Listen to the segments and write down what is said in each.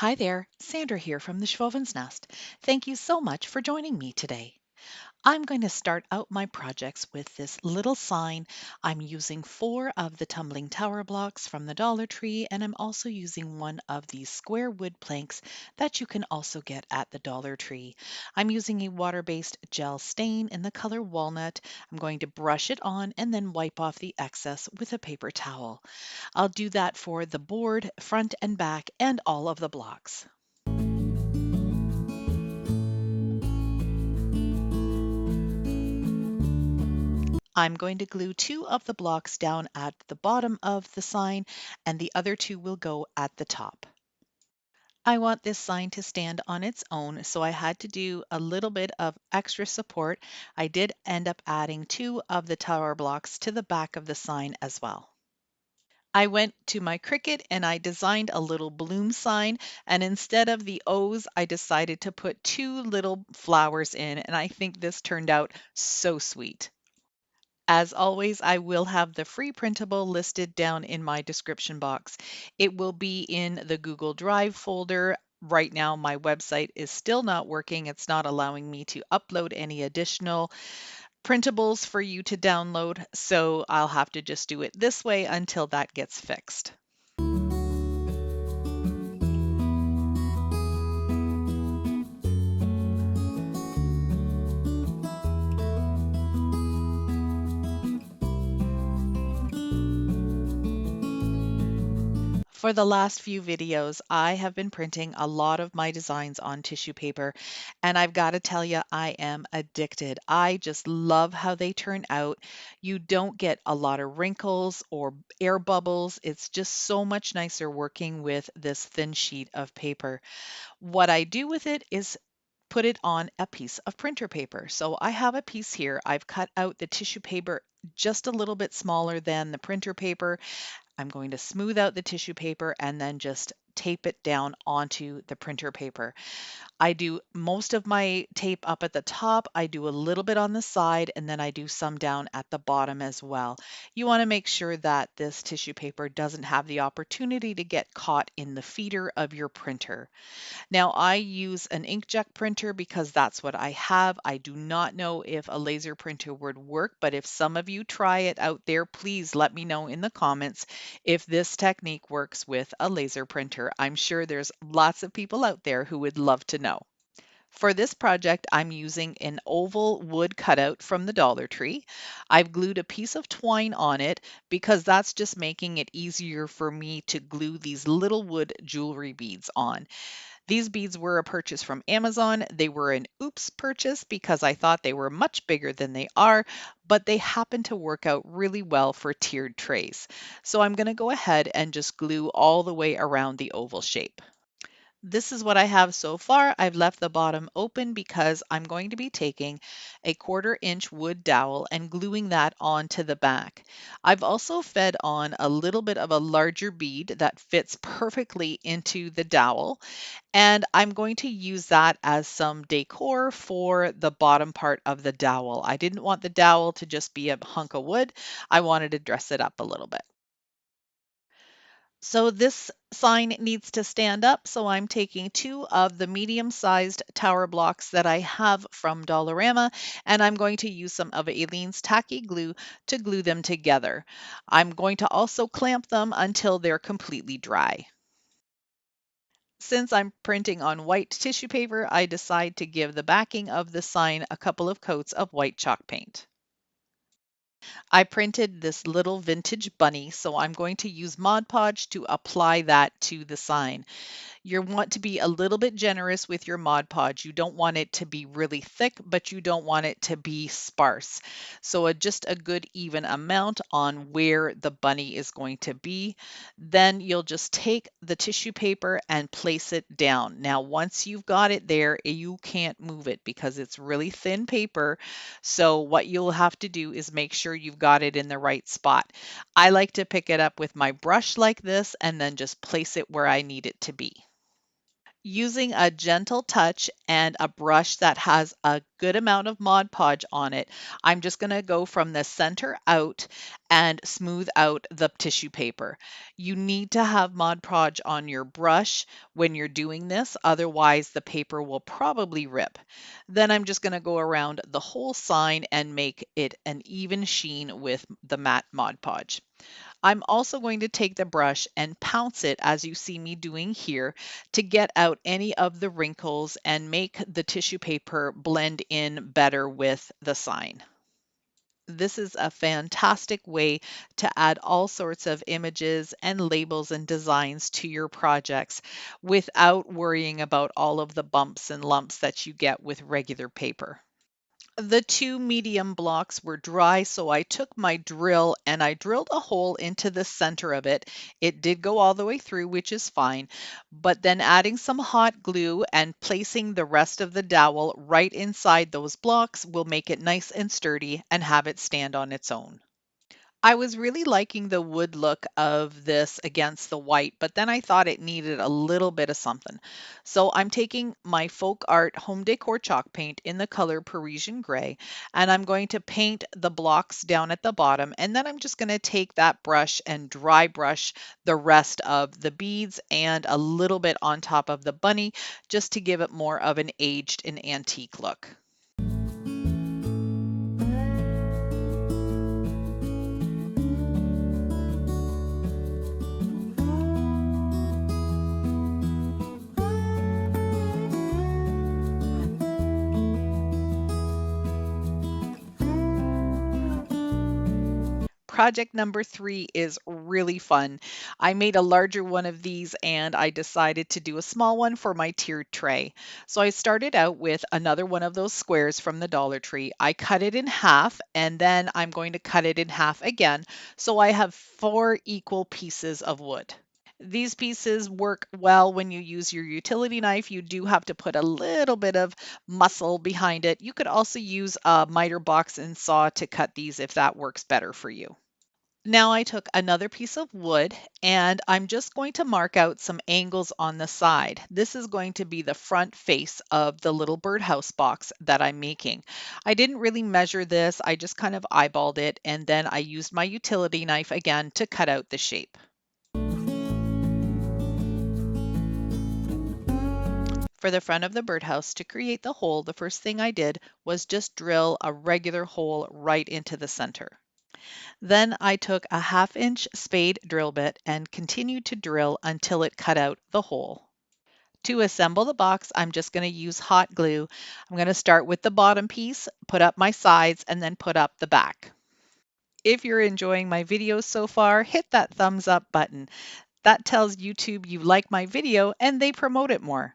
Hi there, Sandra here from the Schwowin's Nest. Thank you so much for joining me today. I'm going to start out my projects with this little sign. I'm using 4 of the tumbling tower blocks from the Dollar Tree, and I'm also using one of these square wood planks that you can also get at the Dollar Tree. I'm using a water-based gel stain in the color walnut. I'm going to brush it on and then wipe off the excess with a paper towel. I'll do that for the board, front and back, and all of the blocks. I'm going to glue 2 of the blocks down at the bottom of the sign, and the other 2 will go at the top. I want this sign to stand on its own, so I had to do a little bit of extra support. I did end up adding 2 of the tower blocks to the back of the sign as well. I went to my Cricut and I designed a little bloom sign, and instead of the O's, I decided to put 2 little flowers in, and I think this turned out so sweet. As always, I will have the free printable listed down in my description box. It will be in the Google Drive folder. Right now, my website is still not working. It's not allowing me to upload any additional printables for you to download, so I'll have to just do it this way until that gets fixed. For the last few videos, I have been printing a lot of my designs on tissue paper, and I've got to tell you, I am addicted. I just love how they turn out. You don't get a lot of wrinkles or air bubbles. It's just so much nicer working with this thin sheet of paper. What I do with it is put it on a piece of printer paper. So I have a piece here. I've cut out the tissue paper just a little bit smaller than the printer paper. I'm going to smooth out the tissue paper and then just tape it down onto the printer paper. I do most of my tape up at the top. I do a little bit on the side, and then I do some down at the bottom as well. You want to make sure that this tissue paper doesn't have the opportunity to get caught in the feeder of your printer. Now, I use an inkjet printer because that's what I have. I do not know if a laser printer would work, but if some of you try it out there, please let me know in the comments if this technique works with a laser printer. I'm sure there's lots of people out there who would love to know. For this project, I'm using an oval wood cutout from the Dollar Tree. I've glued a piece of twine on it because that's just making it easier for me to glue these little wood jewelry beads on. These beads were a purchase from Amazon. They were an oops purchase because I thought they were much bigger than they are, but they happen to work out really well for tiered trays. So I'm going to go ahead and just glue all the way around the oval shape. This is what I have so far. I've left the bottom open because I'm going to be taking a 1/4 inch wood dowel and gluing that onto the back. I've also fed on a little bit of a larger bead that fits perfectly into the dowel, and I'm going to use that as some decor for the bottom part of the dowel. I didn't want the dowel to just be a hunk of wood. I wanted to dress it up a little bit. So this sign needs to stand up, so I'm taking 2 of the medium-sized tower blocks that I have from Dollarama, and I'm going to use some of Aileen's tacky glue to glue them together. I'm going to also clamp them until they're completely dry. Since I'm printing on white tissue paper, I decide to give the backing of the sign a couple of coats of white chalk paint. I printed this little vintage bunny, so I'm going to use Mod Podge to apply that to the sign. You want to be a little bit generous with your Mod Podge. You don't want it to be really thick, but you don't want it to be sparse. So just a good even amount on where the bunny is going to be. Then you'll just take the tissue paper and place it down. Now, once you've got it there, you can't move it because it's really thin paper. So what you'll have to do is make sure you've got it in the right spot. I like to pick it up with my brush like this and then just place it where I need it to be. Using a gentle touch and a brush that has a good amount of Mod Podge on it, I'm just going to go from the center out and smooth out the tissue paper. You need to have Mod Podge on your brush when you're doing this, otherwise the paper will probably rip. Then I'm just going to go around the whole sign and make it an even sheen with the matte Mod Podge. I'm also going to take the brush and pounce it as you see me doing here to get out any of the wrinkles and make the tissue paper blend in better with the sign. This is a fantastic way to add all sorts of images and labels and designs to your projects without worrying about all of the bumps and lumps that you get with regular paper. The two medium blocks were dry, so I took my drill and I drilled a hole into the center of it. It did go all the way through, which is fine, but then adding some hot glue and placing the rest of the dowel right inside those blocks will make it nice and sturdy and have it stand on its own. I was really liking the wood look of this against the white, but then I thought it needed a little bit of something. So I'm taking my folk art home decor chalk paint in the color Parisian gray, and I'm going to paint the blocks down at the bottom, and then I'm just going to take that brush and dry brush the rest of the beads and a little bit on top of the bunny just to give it more of an aged and antique look. Project number 3 is really fun. I made a larger one of these and I decided to do a small one for my tiered tray. So I started out with another one of those squares from the Dollar Tree. I cut it in half and then I'm going to cut it in half again. So I have 4 equal pieces of wood. These pieces work well when you use your utility knife. You do have to put a little bit of muscle behind it. You could also use a miter box and saw to cut these if that works better for you. Now I took another piece of wood and I'm just going to mark out some angles on the side. This is going to be the front face of the little birdhouse box that I'm making. I didn't really measure this, I just kind of eyeballed it and then I used my utility knife again to cut out the shape. For the front of the birdhouse, to create the hole, the first thing I did was just drill a regular hole right into the center. Then I took a 1/2 inch spade drill bit and continued to drill until it cut out the hole. To assemble the box, I'm just going to use hot glue. I'm going to start with the bottom piece, put up my sides, and then put up the back. If you're enjoying my videos so far, hit that thumbs up button. That tells YouTube you like my video and they promote it more.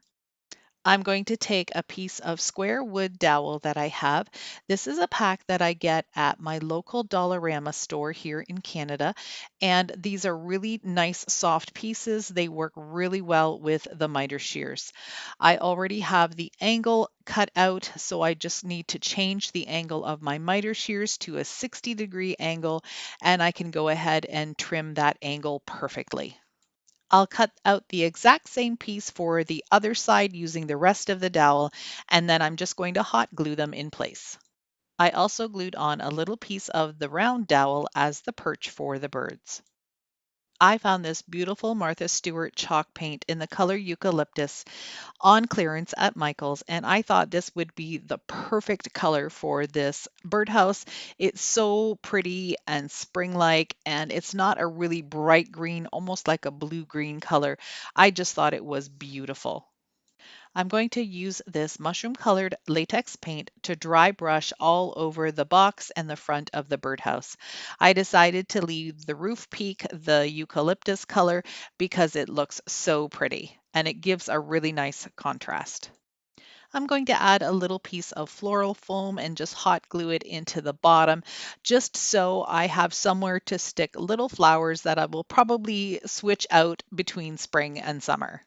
I'm going to take a piece of square wood dowel that I have. This is a pack that I get at my local Dollarama store here in Canada, and these are really nice soft pieces. They work really well with the miter shears. I already have the angle cut out, so I just need to change the angle of my miter shears to a 60-degree angle, and I can go ahead and trim that angle perfectly. I'll cut out the exact same piece for the other side using the rest of the dowel, and then I'm just going to hot glue them in place. I also glued on a little piece of the round dowel as the perch for the birds. I found this beautiful Martha Stewart chalk paint in the color eucalyptus on clearance at Michael's, and I thought this would be the perfect color for this birdhouse. It's so pretty and spring-like, and it's not a really bright green, almost like a blue-green color. I just thought it was beautiful. I'm going to use this mushroom colored latex paint to dry brush all over the box and the front of the birdhouse. I decided to leave the roof peak the eucalyptus color because it looks so pretty and it gives a really nice contrast. I'm going to add a little piece of floral foam and just hot glue it into the bottom, just so I have somewhere to stick little flowers that I will probably switch out between spring and summer.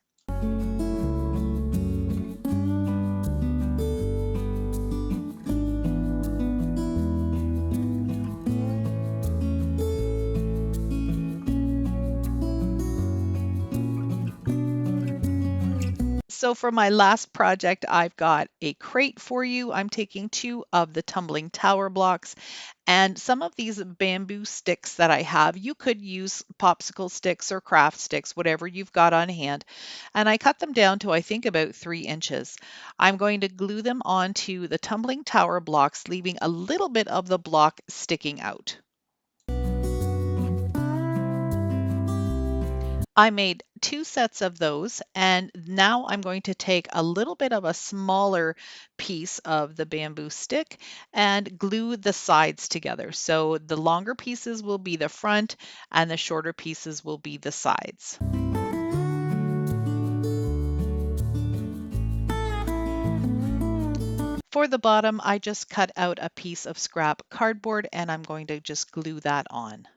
So for my last project, I've got a crate for you. I'm taking 2 of the tumbling tower blocks and some of these bamboo sticks that I have. You could use popsicle sticks or craft sticks, whatever you've got on hand. And I cut them down to, I think, about 3 inches. I'm going to glue them onto the tumbling tower blocks, leaving a little bit of the block sticking out. I made 2 sets of those, and now I'm going to take a little bit of a smaller piece of the bamboo stick and glue the sides together. So the longer pieces will be the front and the shorter pieces will be the sides. For the bottom, I just cut out a piece of scrap cardboard and I'm going to just glue that on.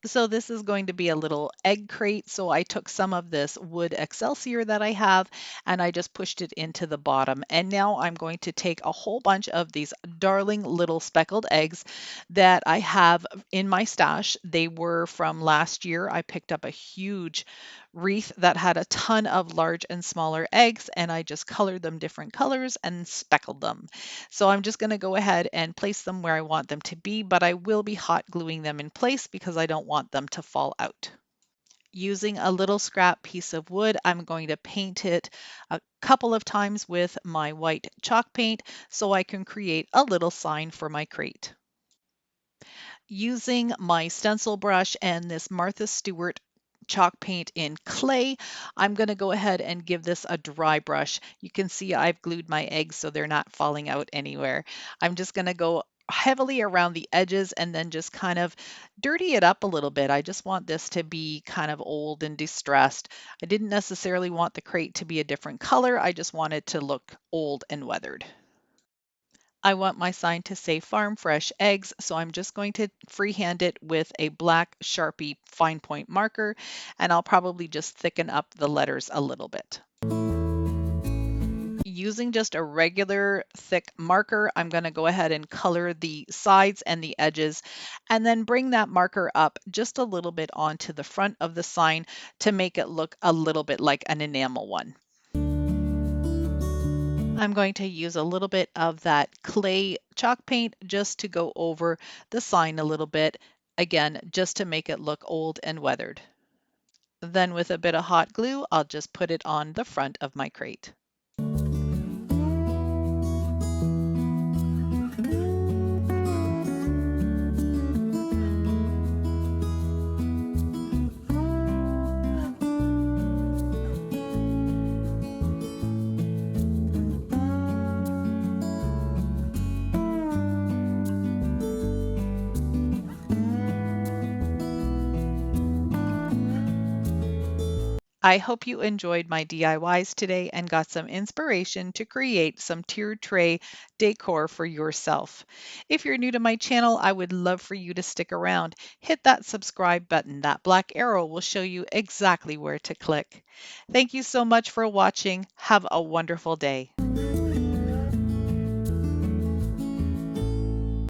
So this is going to be a little egg crate. So I took some of this wood excelsior that I have and I just pushed it into the bottom. And now I'm going to take a whole bunch of these darling little speckled eggs that I have in my stash. They were from last year. I picked up a huge wreath that had a ton of large and smaller eggs and I just colored them different colors and speckled them. So I'm just going to go ahead and place them where I want them to be, but I will be hot gluing them in place because I don't want them to fall out. Using a little scrap piece of wood, I'm going to paint it a couple of times with my white chalk paint so I can create a little sign for my crate. Using my stencil brush and this Martha Stewart chalk paint in clay, I'm going to go ahead and give this a dry brush. You can see I've glued my eggs so they're not falling out anywhere. I'm just going to go heavily around the edges and then just kind of dirty it up a little bit. I just want this to be kind of old and distressed. I didn't necessarily want the crate to be a different color. I just want it to look old and weathered. I want my sign to say farm fresh eggs, so I'm just going to freehand it with a black Sharpie fine point marker, and I'll probably just thicken up the letters a little bit. Using just a regular thick marker, I'm going to go ahead and color the sides and the edges, and then bring that marker up just a little bit onto the front of the sign to make it look a little bit like an enamel one. I'm going to use a little bit of that clay chalk paint just to go over the sign a little bit, again, just to make it look old and weathered. Then with a bit of hot glue, I'll just put it on the front of my crate. I hope you enjoyed my DIYs today and got some inspiration to create some tiered tray decor for yourself. If you're new to my channel, I would love for you to stick around. Hit that subscribe button. That black arrow will show you exactly where to click. Thank you so much for watching. Have a wonderful day.